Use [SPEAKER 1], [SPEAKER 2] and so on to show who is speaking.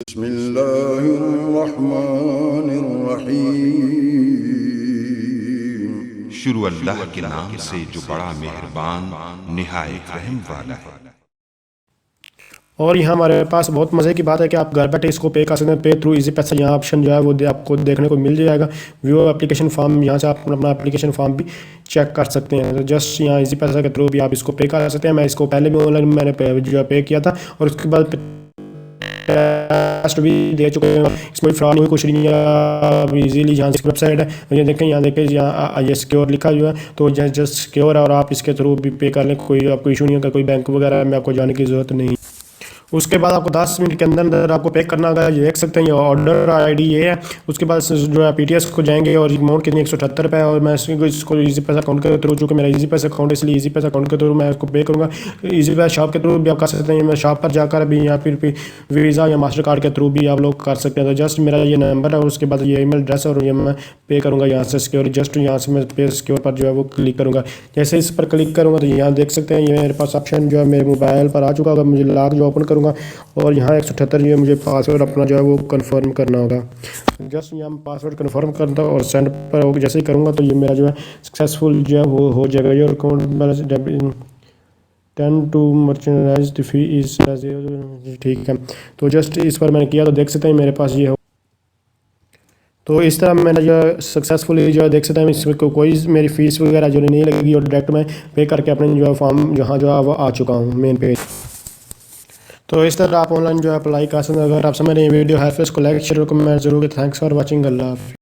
[SPEAKER 1] बिस्मिल्लाहिर्रहमानिर्रहीम।
[SPEAKER 2] शुरू अल्लाह के नाम से जो बड़ा मेहरबान निहायत रहम वाला है।
[SPEAKER 3] और यहाँ हमारे पास बहुत मज़े की बात है कि आप घर बैठे इसको पे कर सकते हैं। पे थ्रू इजी पैसा यहाँ ऑप्शन जो है वो आपको देखने को मिल जाएगा। व्यू एप्लीकेशन फॉर्म, यहाँ से आप अपना एप्लीकेशन फॉर्म भी चेक कर सकते हैं। तो जस्ट यहाँ इजी पैसा के थ्रू भी आप इसको पे कर सकते हैं। मैं इसको पहले भी ऑनलाइन मैंने जो है पे किया था और उसके बाद टेस्ट भी दे चुके हैं। इसमें फ्रॉड नहीं हुई, कुछ नहीं है। आप इजीली यहाँ से वेबसाइट है, ये देखें, यहाँ देखें, यहाँ ये सिक्योर लिखा हुआ है। तो जस्ट सिक्योर है और आप इसके थ्रू भी पे कर लें, कोई आपको इशू नहीं होगा। कोई बैंक वगैरह में आपको जाने की ज़रूरत नहीं। उसके बाद आपको 10 मिनट के अंदर अंदर आपको पे करना होगा। ये देख सकते हैं, ये ऑर्डर आईडी ये है। उसके बाद जो है पीटीएस को जाएंगे और अमाउंट कितनी 178 रुपये है। और मैं इसको ईजी पैसा अकाउंट के थ्रू, चूँकि मेरा ईजी पैसा अकाउंट, इसलिए ईजी पैसा अकाउंट के थ्रू मैं इसको पे करूँगा। ईजी पैसा शॉप के थ्रू भी आप कर सकते हैं। मैं शॉप पर जाकर भी या फिर वीज़ा या मास्टर कार्ड के थ्रू भी आप लोग कर सकते हैं। तो जस्ट मेरा ये नंबर है और उसके बाद ये ईमेल एड्रेस और ये मैं पे करूँगा यहाँ से सिक्योर। जस्ट यहाँ से मैं पे सिक्योर पर जो है वो क्लिक करूँगा। जैसे इस पर क्लिक करूँगा तो यहाँ देख सकते हैं, ये मेरे पास ऑप्शन जो है मेरे मोबाइल पर आ चुका होगा। मुझे लॉक जो ओपन करूँगा और यहाँ 178 जो है मुझे पासवर्ड अपना जो है वो कंफर्म करना होगा। जस्ट यहाँ पासवर्ड कंफर्म करता हूँ और सेंड पर जैसे ही करूँगा तो ये मेरा जो है सक्सेसफुल जो है वो हो जाएगा। ये account balance 10 to merchandise fee is, ठीक है। तो जस्ट इस पर मैंने किया तो देख सकते हैं मेरे पास ये हो। तो इस तरह मैंने जो सक्सेसफुली जो है देख सकते हैं, इसमें कोई मेरी फ़ीस वगैरह जो नहीं लगेगी और डायरेक्ट मैं पे करके अपने जो है फॉर्म जहाँ जो है वो आ चुका हूँ मेन पेज। तो इस तरह आप ऑनलाइन जो है अप्लाई कर सकते हैं। अगर आप समझ रहे हैं वीडियो है तो इसको लाइक शेयर कमेंट जरूर। Thanks for watching. अल्लाह हाफ़िज़।